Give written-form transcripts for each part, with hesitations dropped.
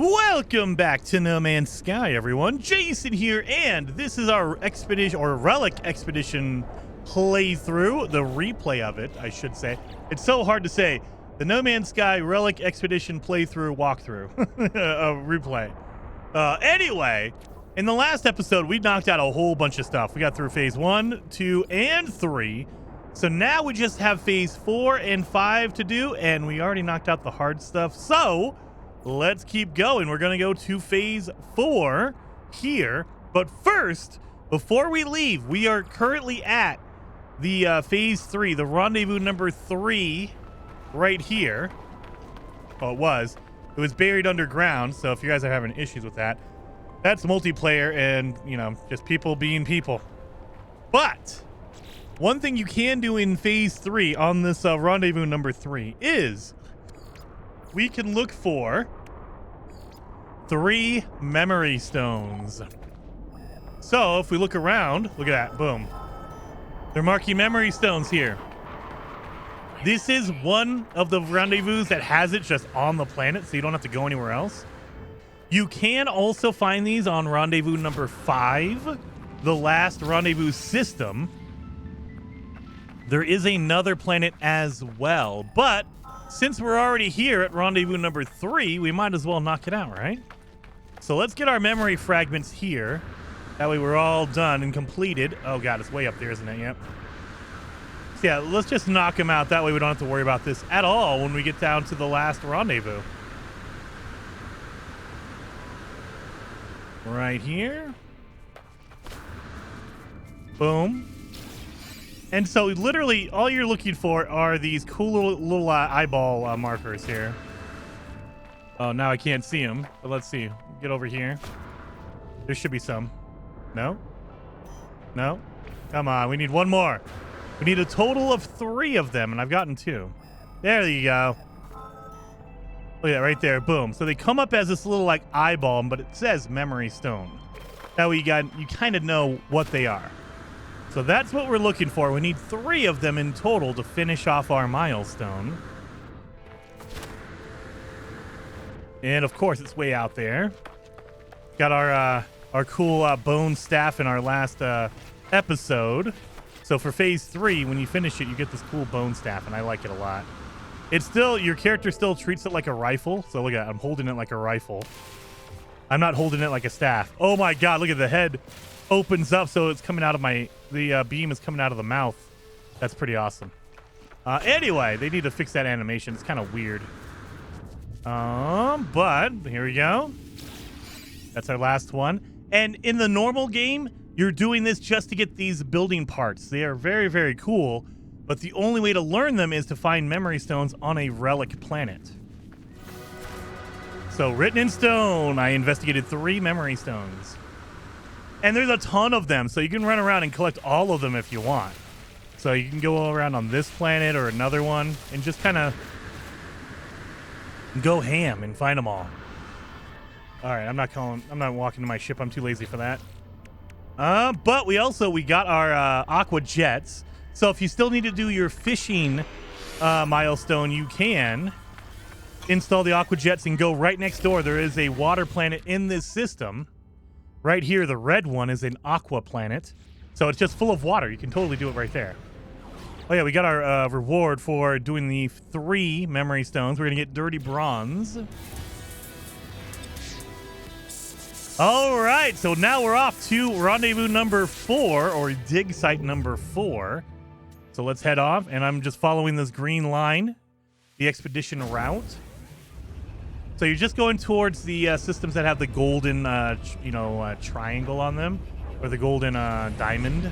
Welcome back to No Man's Sky, everyone. Jason here, and this is our expedition, or Relic Expedition playthrough, the replay of it, I should say. It's so hard to say. The No Man's Sky Relic Expedition playthrough walkthrough, replay. Anyway, in the last episode, we knocked out a whole bunch of stuff. We got through phase 1, 2, and 3. So now we just have phase 4 and 5 to do, and we already knocked out the hard stuff. So let's keep going. We're going to go to phase 4 here. But first, before we leave, we are currently at the phase 3, the rendezvous number 3 right here. Oh, it was buried underground. So if you guys are having issues with that, that's multiplayer and, you know, just people being people. But one thing you can do in phase 3 on this rendezvous number 3 is we can look for 3 memory stones. So if we look around, look at that, boom. They're marking memory stones here. This is one of the rendezvous that has it just on the planet, so you don't have to go anywhere else. You can also find these on rendezvous number 5, the last rendezvous system. There is another planet as well, but since we're already here at rendezvous number 3, we might as well knock it out, right? So let's get our memory fragments here. That way we're all done and completed. Oh god, it's way up there, isn't it? Yep. So yeah, let's just knock them out. That way we don't have to worry about this at all when we get down to the last rendezvous. Right here. Boom. And so literally all you're looking for are these cool little eyeball markers here. Oh, now I can't see them. But let's see. Get over here. There should be some. No? No? Come on. We need one more. We need a total of 3 of them, and I've gotten 2. There you go. Look at that right there. Boom. So they come up as this little like eyeball, but it says memory stone. That way you kind of know what they are. So that's what we're looking for. We need 3 of them in total to finish off our milestone. And of course, it's way out there. Got our cool bone staff in our last episode. So for phase 3, when you finish it, you get this cool bone staff, and I like it a lot. It's still, your character still treats it like a rifle. So look at that, I'm holding it like a rifle. I'm not holding it like a staff. Oh my god, look at the head opens up, so it's coming out of the beam is coming out of the mouth. That's pretty awesome. Anyway, they need to fix that animation. It's kind of weird. But here we go. That's our last one. And in the normal game, you're doing this just to get these building parts. They are very, very cool, but the only way to learn them is to find memory stones on a relic planet. So written in stone, I investigated 3 memory stones. And there's a ton of them, so you can run around and collect all of them if you want. So you can go around on this planet or another one and just kind of go ham and find them all. All right, I'm not walking to my ship. I'm too lazy for that. But we got our aqua jets. So if you still need to do your fishing milestone, you can install the aqua jets and go right next door. There is a water planet in this system. Right here, the red one is an aqua planet. So it's just full of water. You can totally do it right there. Oh yeah, we got our reward for doing the 3 memory stones. We're going to get dirty bronze. All right, so now we're off to rendezvous number 4, or dig site number 4. So let's head off, and I'm just following this green line, the expedition route. So you're just going towards the systems that have the golden, triangle on them, or the golden diamond.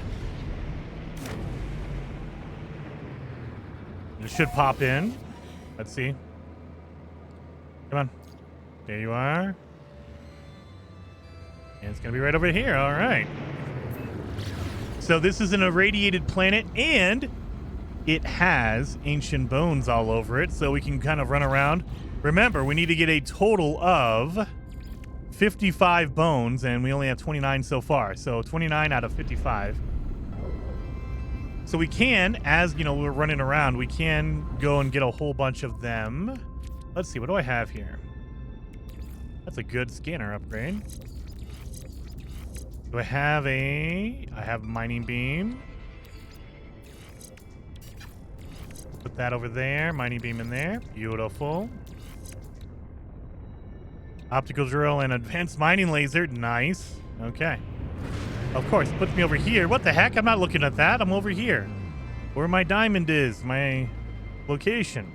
It should pop in. Let's see. Come on. There you are. And it's going to be right over here. All right. So this is an irradiated planet, and it has ancient bones all over it, so we can kind of run around. Remember, we need to get a total of 55 bones, and we only have 29 so far. So 29 out of 55. So we can, as you know, we're running around, we can go and get a whole bunch of them. Let's see, what do I have here? That's a good scanner upgrade. Do I have I have mining beam. Put that over there. Mining beam in there. Beautiful. Optical drill and advanced mining laser. Nice. Okay. Of course, puts me over here. What the heck? I'm not looking at that. I'm over here. Where my diamond is. My location.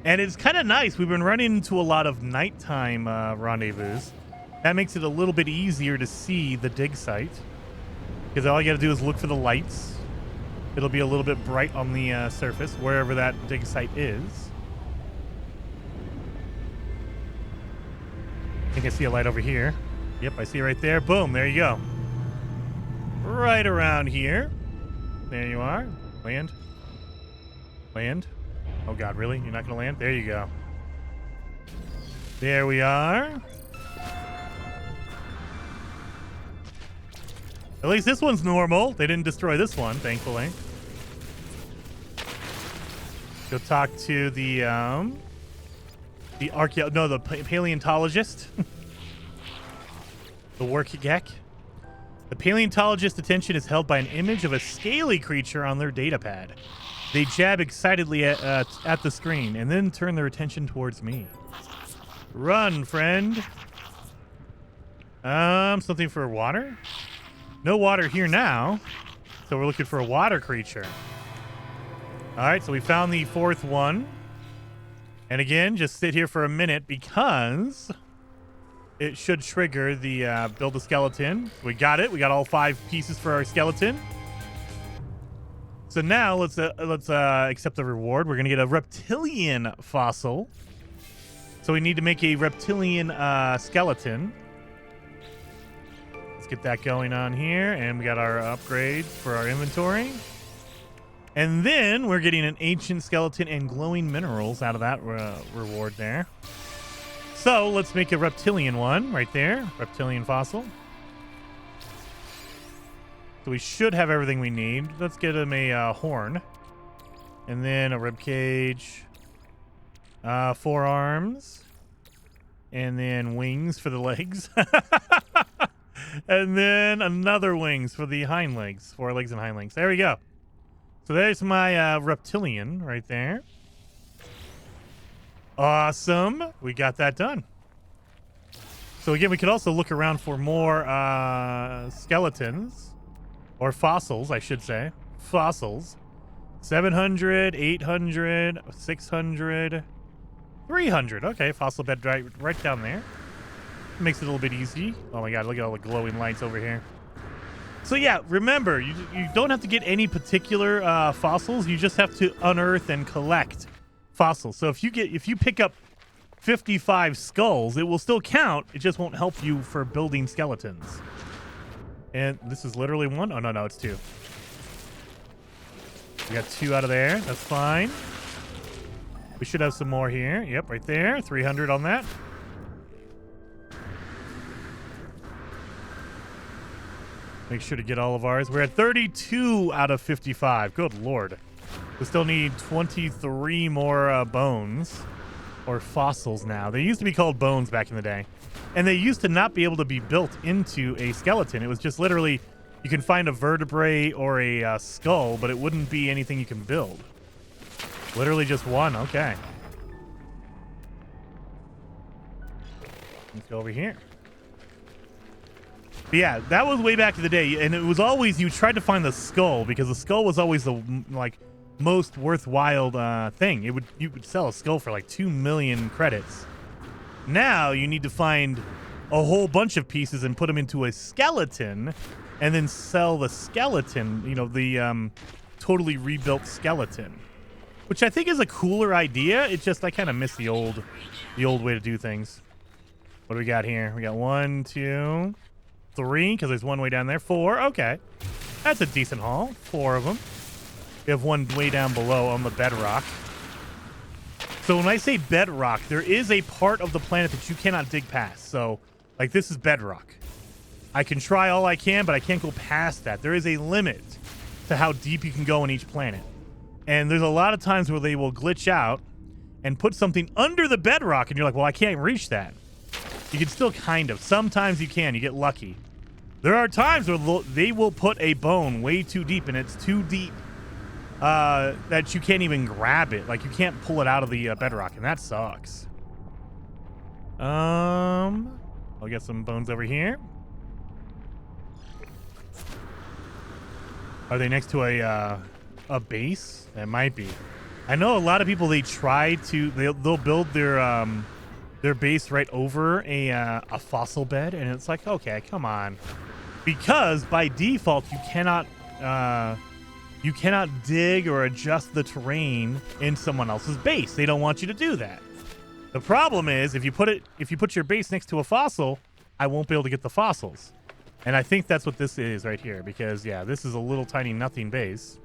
And it's kind of nice. We've been running into a lot of nighttime rendezvous. That makes it a little bit easier to see the dig site. Because all you got to do is look for the lights. It'll be a little bit bright on the surface, wherever that dig site is. I think I see a light over here. Yep, I see it right there. Boom, there you go. Right around here. There you are. Land. Land. Oh, God, really? You're not going to land? There you go. There we are. At least this one's normal. They didn't destroy this one, thankfully. Go talk to the paleontologist. The workgek. The paleontologist's attention is held by an image of a scaly creature on their datapad. They jab excitedly at the screen and then turn their attention towards me. Run, friend. Something for water? No water here now. So we're looking for a water creature. All right, so we found the fourth one. And again, just sit here for a minute because it should trigger the build a skeleton. We got it. We got all 5 pieces for our skeleton. So now let's accept the reward. We're going to get a reptilian fossil. So we need to make a reptilian skeleton. Let's get that going on here. And we got our upgrades for our inventory. And then we're getting an ancient skeleton and glowing minerals out of that reward there. So let's make a reptilian one right there. Reptilian fossil. So we should have everything we need. Let's get him a horn. And then a rib cage. 4 arms. And then wings for the legs. And then another wings for the hind legs. 4 legs and hind legs. There we go. So there's my reptilian right there. Awesome. We got that done. So again, we could also look around for more skeletons. Or fossils, I should say. Fossils. 700, 800, 600, 300. Okay, fossil bed right down there. Makes it a little bit easy. Oh my God, look at all the glowing lights over here. So yeah, remember, you don't have to get any particular fossils. You just have to unearth and collect fossils. So if you pick up 55 skulls, it will still count. It just won't help you for building skeletons. And this is literally 1? Oh, no, it's 2. We got 2 out of there. That's fine. We should have some more here. Yep, right there. 300 on that. Make sure to get all of ours. We're at 32 out of 55. Good Lord. We still need 23 more bones or fossils now. They used to be called bones back in the day. And they used to not be able to be built into a skeleton. It was just literally, you can find a vertebrae or a skull, but it wouldn't be anything you can build. Literally just one. Okay. Let's go over here. But yeah, that was way back in the day, and it was always, you tried to find the skull because the skull was always the most worthwhile thing. You would sell a skull for like 2 million credits. Now you need to find a whole bunch of pieces and put them into a skeleton, and then sell the skeleton. You know, the totally rebuilt skeleton, which I think is a cooler idea. It's just I kind of miss the old way to do things. What do we got here? We got 1, 2, 3, because there's one way down there. 4. Okay, that's a decent haul. 4 of them. We have one way down below on the bedrock. So when I say bedrock, there is a part of the planet that you cannot dig past. So, like, this is bedrock. I can try all I can, but I can't go past that. There is a limit to how deep you can go in each planet. And there's a lot of times where they will glitch out and put something under the bedrock, and you're like, well, I can't reach that. You can still kind of. Sometimes you can. You get lucky. There are times where they will put a bone way too deep, and it's too deep that you can't even grab it. Like, you can't pull it out of the bedrock, and that sucks. I'll get some bones over here. Are they next to a base? That might be. I know a lot of people, they try to, they'll build their base right over a fossil bed, and it's like, okay, come on. Because by default, you cannot dig or adjust the terrain in someone else's base. They don't want you to do that. The problem is if you put your base next to a fossil, I won't be able to get the fossils. And I think that's what this is right here, because yeah, this is a little tiny nothing base.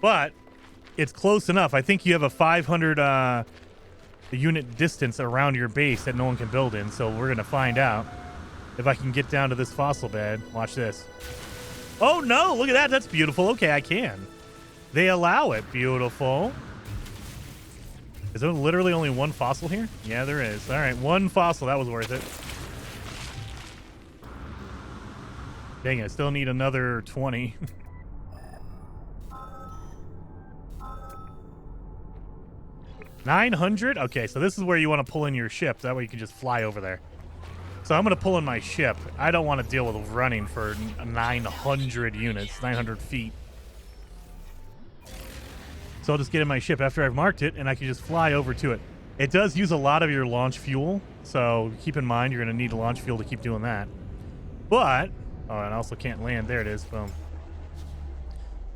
But it's close enough. I think you have a 500 unit distance around your base that no one can build in, so we're gonna find out if I can get down to this fossil bed. Watch this. Oh no, look at that. That's beautiful. Okay, I can. They allow it. Beautiful. Is there literally only one fossil here? Yeah, there is. All right, one fossil. That was worth it. Dang it, I still need another 20. $900? Okay, so this is where you want to pull in your ship. That way you can just fly over there. So I'm going to pull in my ship. I don't want to deal with running for 900 units, 900 feet. So I'll just get in my ship after I've marked it, and I can just fly over to it. It does use a lot of your launch fuel, so keep in mind you're going to need launch fuel to keep doing that. But, oh, and I also can't land. There it is. Boom.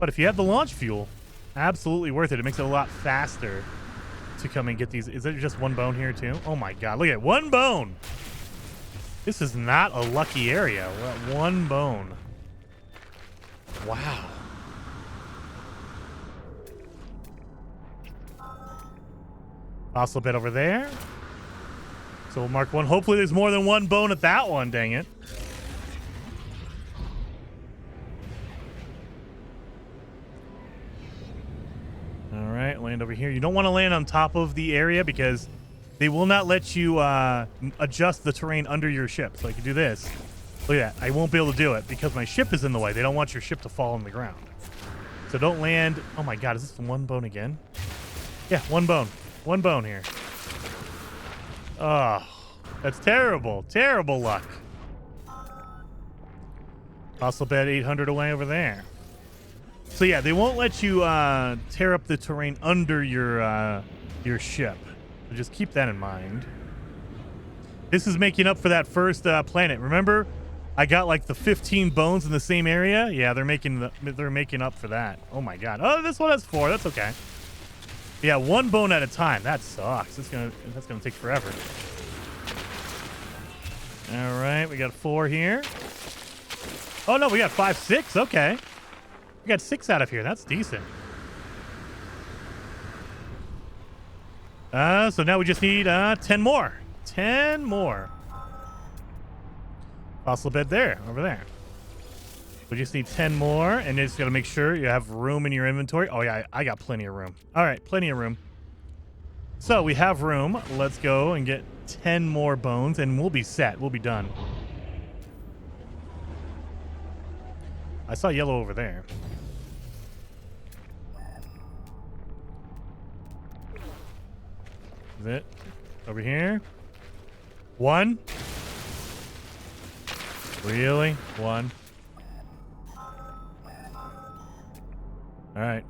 But if you have the launch fuel, absolutely worth it. It makes it a lot faster to come and get these. Is there just one bone here, too? Oh, my God. Look at it. One bone. This is not a lucky area. Well, one bone. Wow. Fossil bed over there. So we'll mark one. Hopefully there's more than one bone at that one, dang it. All right, land over here. You don't want to land on top of the area because they will not let you adjust the terrain under your ship. So I can do this. Look at that. I won't be able to do it because my ship is in the way. They don't want your ship to fall on the ground. So don't land. Oh my God, is this one bone again? Yeah, one bone. One bone here. Oh, that's terrible. Terrible luck. Fossil bed 800 away over there. So yeah, they won't let you tear up the terrain under your ship. So just keep that in mind. This is making up for that first planet. Remember, I got like the 15 bones in the same area. Yeah, they're making up for that. Oh my God. Oh, this one has 4. That's okay. Yeah, one bone at a time. That sucks. That's gonna take forever. All right, we got 4 here. Oh no, we got 5, 6. Okay, we got 6 out of here. That's decent. So now we just need 10 more. 10 more. Fossil bed there, over there. We just need 10 more, and you just got to make sure you have room in your inventory. Oh, yeah, I got plenty of room. All right, plenty of room. So we have room. Let's go and get 10 more bones, and we'll be set. We'll be done. I saw yellow over there. Is it? Over here? 1? Really? 1? All right.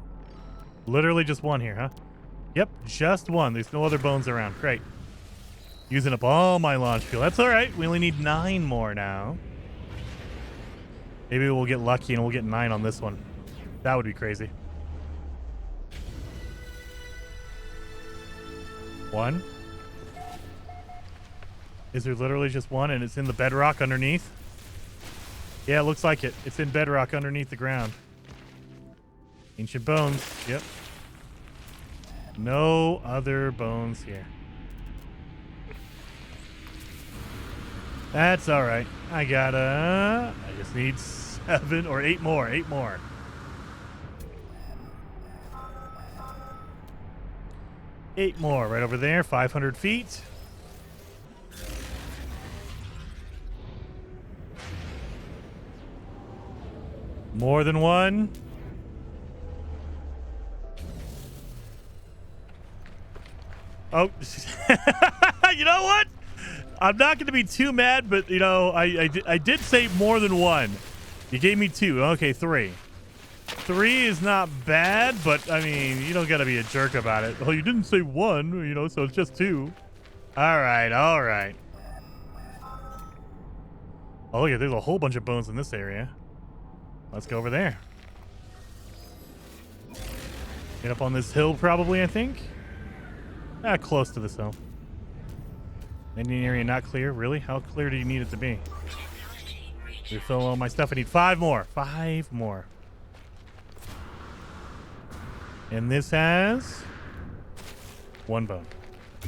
Literally just 1 here, huh? Yep, just 1. There's no other bones around. Great. Using up all my launch fuel. That's all right. We only need 9 more now. Maybe we'll get lucky and we'll get 9 on this one. That would be crazy. 1? Is there literally just 1 and it's in the bedrock underneath? Yeah, it looks like it. It's in bedrock underneath the ground. Ancient bones. Yep. No other bones here. That's all right. I just need 7 or 8 more. 8 more. 8 more right over there. 500 feet. More than one. Oh, you know what? I'm not going to be too mad, but, you know, I did say more than one. You gave me 2. Okay, 3. 3 is not bad, but, I mean, you don't got to be a jerk about it. Oh, you didn't say 1, you know, so it's just 2. All right, all right. Oh, yeah, there's a whole bunch of bones in this area. Let's go over there. Get up on this hill, probably, I think. Close to this hill. Indian area not clear. Really? How clear do you need it to be? Refill all my stuff. I need 5 more. 5 more. And this has 1 bone.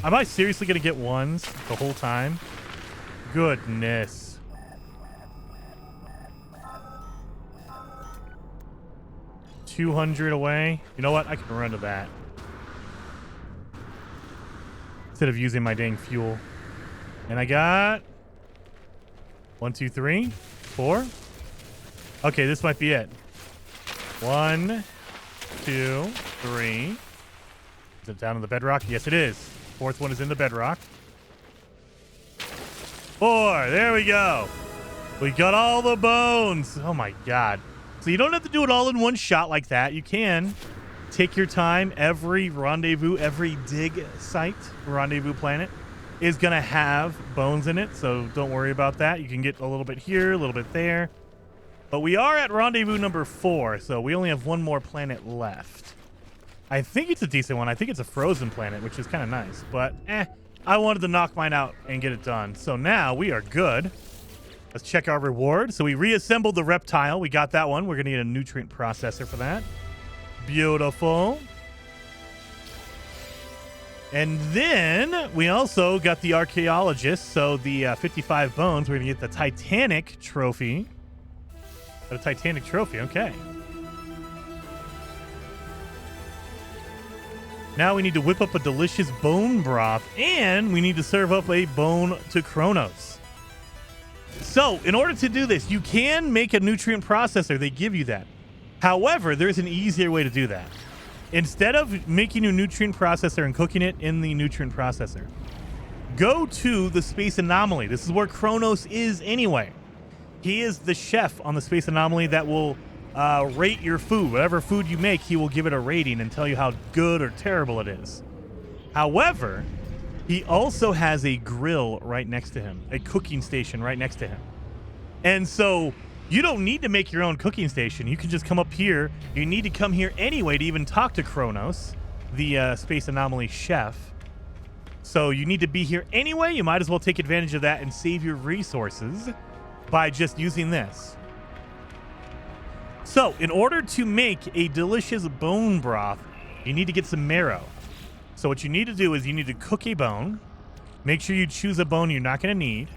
Am I seriously going to get 1s the whole time? Goodness. $200 away. You know what? I can run to that. Instead of using my dang fuel. And I got 1, 2, 3, 4. Okay, this might be it. 1, 2, 3. Is it down in the bedrock? Yes, it is. 4th one is in the bedrock. 4. There we go. We got all the bones. Oh my god. So you don't have to do it all in one shot like that. You can take your time. Every rendezvous, every dig site, rendezvous planet, is going to have bones in it. So don't worry about that. You can get a little bit here, a little bit there. But we are at rendezvous number 4. So we only have 1 more planet left. I think it's a decent one. I think it's a frozen planet, which is kind of nice. But I wanted to knock mine out and get it done. So now we are good. Let's check our reward. So we reassembled the reptile. We got that one. We're going to need a nutrient processor for that. Beautiful. And then we also got the archaeologist. So the 55 bones, we're going to get the Titanic trophy. Got a Titanic trophy. Okay. Now we need to whip up a delicious bone broth, and we need to serve up a bone to Kronos. So, in order to do this, you can make a nutrient processor. They give you that. However, there's an easier way to do that. Instead of making a nutrient processor and cooking it in the nutrient processor, go to the Space Anomaly. This is where Kronos is anyway. He is the chef on the Space Anomaly that will rate your food. Whatever food you make, he will give it a rating and tell you how good or terrible it is. However, he also has a grill right next to him, a cooking station right next to him. And so you don't need to make your own cooking station. You can just come up here. You need to come here anyway to even talk to Kronos, the Space Anomaly chef. So you need to be here anyway. You might as well take advantage of that and save your resources by just using this. So in order to make a delicious bone broth, you need to get some marrow. So what you need to do is you need to cook a bone. Make sure you choose a bone you're not going to need.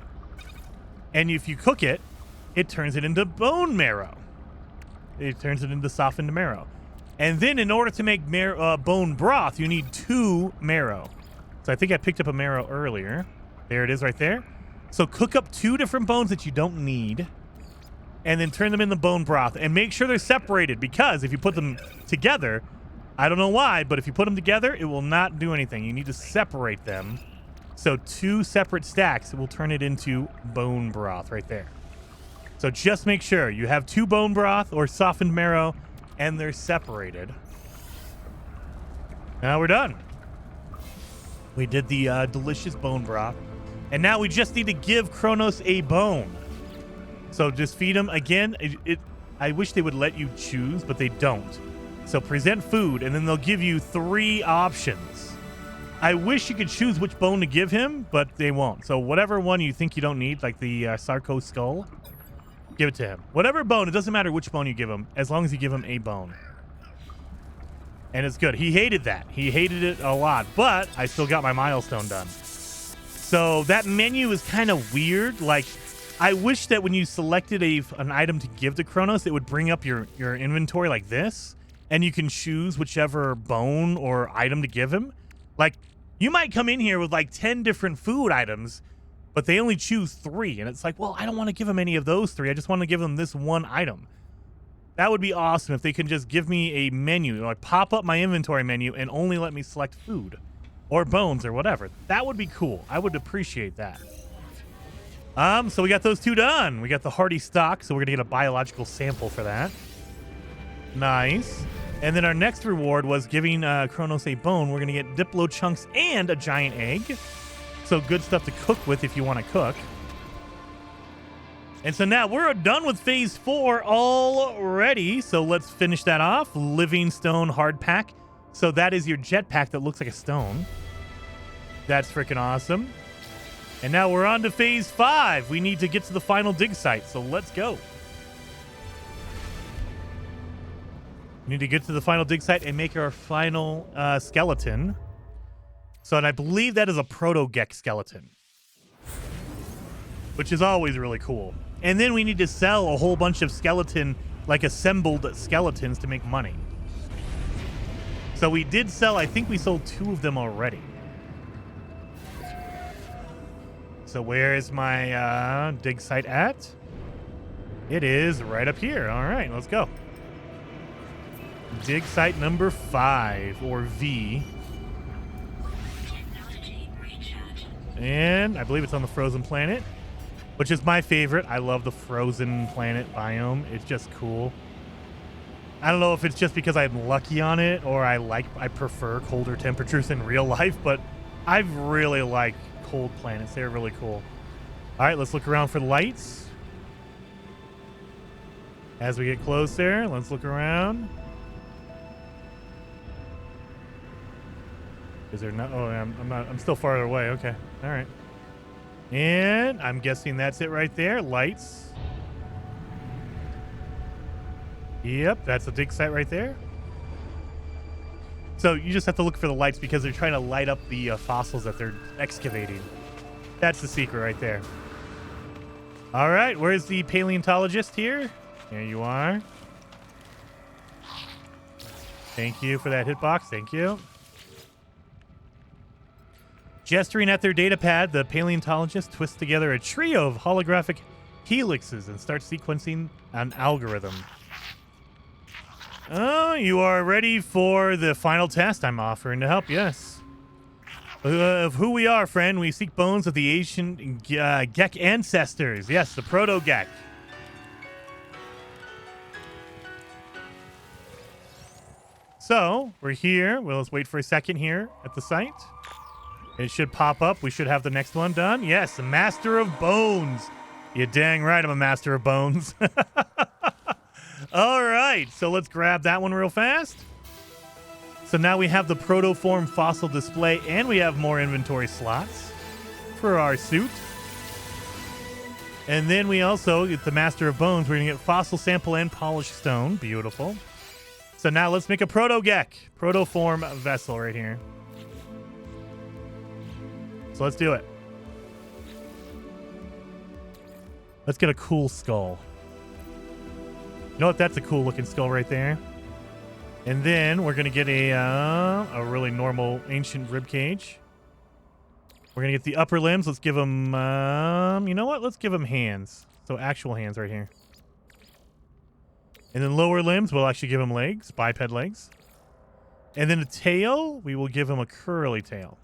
And if you cook it, it turns it into bone marrow. It turns it into softened marrow. And then in order to make bone broth, you need 2 marrow. So I think I picked up a marrow earlier. There it is right there. So cook up 2 different bones that you don't need. And then turn them in the bone broth. And make sure they're separated, because if you put them together, I don't know why, but if you put them together, it will not do anything. You need to separate them. So 2 separate stacks will turn it into bone broth right there. So just make sure you have 2 bone broth or softened marrow, and they're separated. Now we're done. We did the delicious bone broth. And now we just need to give Kronos a bone. So just feed him. Again, I wish they would let you choose, but they don't. So present food, and then they'll give you 3 options. I wish you could choose which bone to give him, but they won't. So whatever one you think you don't need, like the Sarco skull, give it to him. Whatever bone, it doesn't matter which bone you give him, as long as you give him a bone. And it's good. He hated that. He hated it a lot, but I still got my milestone done. So that menu is kind of weird. Like, I wish that when you selected an item to give to Kronos, it would bring up your inventory like this. And you can choose whichever bone or item to give him. Like, you might come in here with like 10 different food items, but they only choose 3. And it's like, well, I don't want to give him any of those 3. I just want to give him this one item. That would be awesome if they can just give me a menu, like pop up my inventory menu and only let me select food or bones or whatever. That would be cool. I would appreciate that. So we got those two done. We got the hardy stock, so we're gonna get a biological sample for that. Nice. And then our next reward was giving Kronos a bone. We're gonna get Diplo chunks and a giant egg. So good stuff to cook with if you want to cook. And so now we're done with phase 4 already. So let's finish that off. Living stone hard pack. So that is your jetpack that looks like a stone. That's freaking awesome. And now we're on to phase 5. We need to get to the final dig site. So let's go. We need to get to the final dig site and make our final skeleton. So, and I believe that is a protogeek skeleton, which is always really cool. And then we need to sell a whole bunch of skeleton, like assembled skeletons, to make money. So we did sell, I think we sold 2 of them already. So where is my dig site at? It is right up here. All right, let's go. Dig site number 5, or V. And I believe it's on the frozen planet, which is my favorite. I love the frozen planet biome. It's just cool. I don't know if it's just because I'm lucky on it or I prefer colder temperatures in real life, but I really like cold planets. They're really cool. All right, let's look around for lights. As we get closer, let's look around. Is there not? Oh, I'm not. I'm still farther away. Okay. All right. And I'm guessing that's it right there. Lights. Yep, that's the dig site right there. So you just have to look for the lights because they're trying to light up the fossils that they're excavating. That's the secret right there. All right, where's the paleontologist here? Here you are. Thank you for that hitbox. Thank you. Gesturing at their data pad, the paleontologist twists together a trio of holographic helixes and starts sequencing an algorithm. Oh, you are ready for the final test. I'm offering to help, yes. Of who we are, friend. We seek bones of the ancient Gek ancestors. Yes, the proto-Gek. So, we're here. Well, let's wait for a second here at the site. It should pop up. We should have the next one done. Yes, the Master of Bones. You're dang right I'm a Master of Bones. All right, so let's grab that one real fast. So now we have the protoform fossil display, and we have more inventory slots for our suit. And then we also get the Master of Bones. We're going to get fossil sample and polished stone. Beautiful. So now let's make a proto-Gek, protoform vessel right here. So let's do it. Let's get a cool skull. You know what? That's a cool looking skull right there. And then we're going to get a really normal ancient rib cage. We're going to get the upper limbs. Let's give them, you know what? Let's give them hands. So actual hands right here. And then lower limbs, we'll actually give them legs, biped legs. And then the tail, we will give him a curly tail.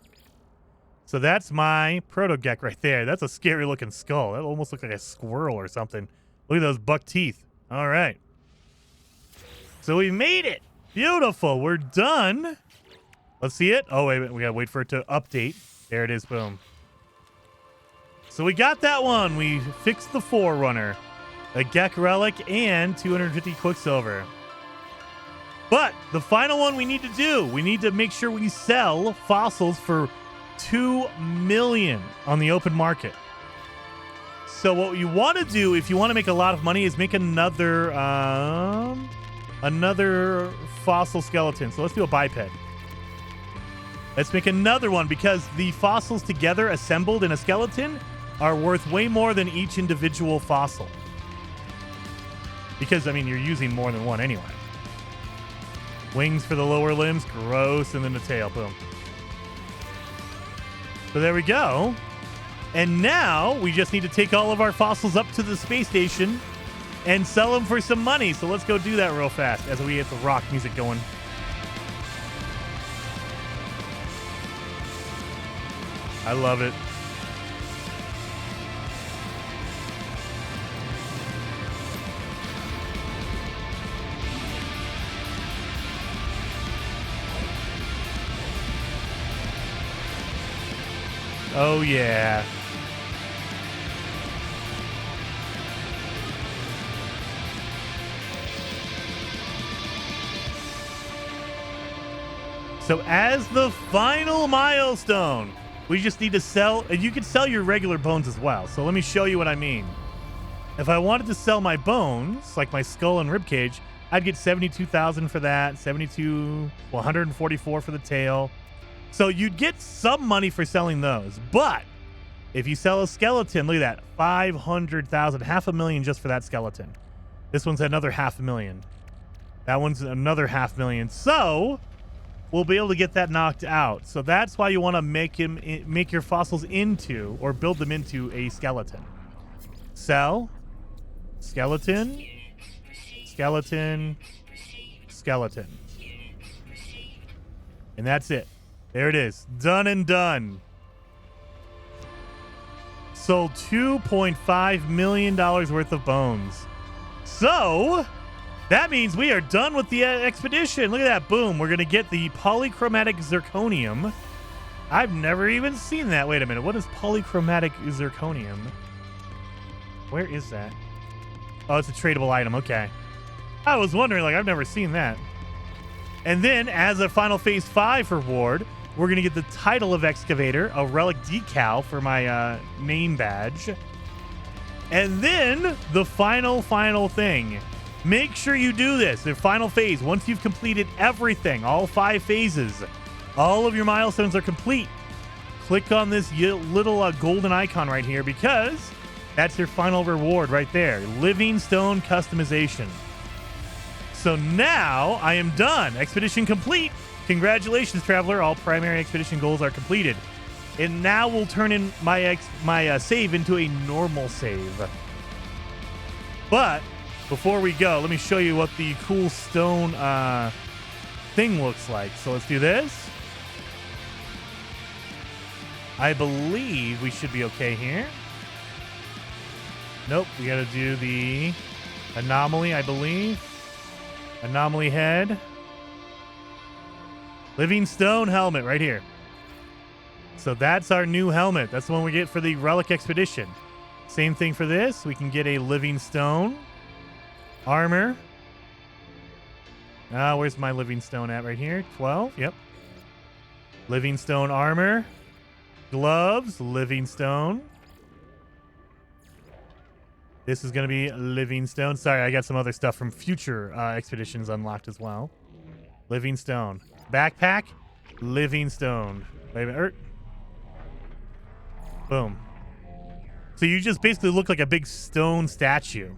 So that's my proto-Gek right there. That's a scary looking skull. That almost looks like a squirrel or something. Look at those buck teeth. All right. So we made it. Beautiful. We're done. Let's see it. Oh, wait. We got to wait for it to update. There it is. Boom. So we got that one. We fixed the Forerunner, a Gek relic, and 250 Quicksilver. But the final one we need to do, we need to make sure we sell fossils for 2 million on the open market. So what you want to do if you want to make a lot of money is make another fossil skeleton. So let's do a biped. Let's make another one because the fossils together assembled in a skeleton are worth way more than each individual fossil. Because, I mean, you're using more than one anyway. Wings for the lower limbs, gross, and then the tail, boom. So there we go. And now we just need to take all of our fossils up to the space station and sell them for some money. So let's go do that real fast as we get the rock music going. I love it. Oh, yeah. So as the final milestone, we just need to sell, and you can sell your regular bones as well. So let me show you what I mean. If I wanted to sell my bones, like my skull and rib cage, I'd get 72,000 for that, 144 for the tail. So you'd get some money for selling those. But if you sell a skeleton, look at that, 500,000, $500,000 just for that skeleton. This one's another 500,000. That one's another 500,000. So we'll be able to get that knocked out. So that's why you want to make your fossils into, or build them into, a skeleton. Sell, skeleton, skeleton, skeleton. And that's it. There it is. Done and done. Sold $2.5 million worth of bones. So that means we are done with the expedition. Look at that. Boom. We're going to get the polychromatic zirconium. I've never even seen that. Wait a minute. What is polychromatic zirconium? Where is that? Oh, it's a tradable item. Okay. I was wondering, like, I've never seen that. And then as a final phase 5 reward, we're going to get the title of excavator, a relic decal for my name badge. And then the final thing. Make sure you do this. The final phase, once you've completed everything, all 5 phases, all of your milestones are complete. Click on this little golden icon right here, because that's your final reward right there. Living stone customization. So now I am done. Expedition complete. Congratulations, traveler. All primary expedition goals are completed. And now we'll turn in my save into a normal save. But before we go, let me show you what the cool stone thing looks like. So let's do this. I believe we should be okay here. Nope, we got to do the anomaly, I believe. Anomaly head. Living stone helmet right here. So that's our new helmet. That's the one we get for the Relic Expedition. Same thing for this. We can get a living stone armor. Where's my living stone at? Right here. 12. Yep. Living stone armor. Gloves. Living stone. This is going to be living stone. Sorry, I got some other stuff from future expeditions unlocked as well. Living stone. Backpack. Living stone. Wait a minute. Boom. So you just basically look like a big stone statue.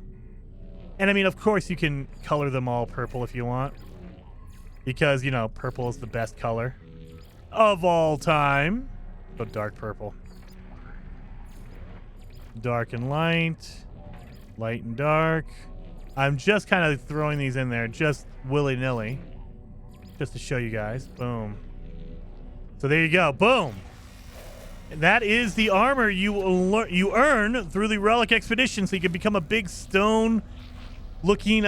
And I mean, of course, you can color them all purple if you want. Because, you know, purple is the best color of all time. Go dark purple. Dark and light. Light and dark. I'm just kind of throwing these in there just willy-nilly. Just to show you guys. Boom. So there you go. Boom. And that is the armor you earn through the Relic Expedition, so you can become a big stone-looking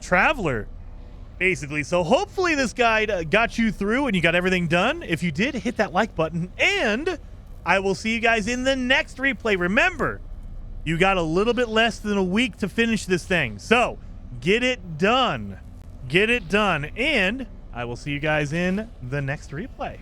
traveler, basically. So hopefully this guide got you through and you got everything done. If you did, hit that like button, and I will see you guys in the next replay. Remember, you got a little bit less than a week to finish this thing, so get it done. Get it done, and I will see you guys in the next replay.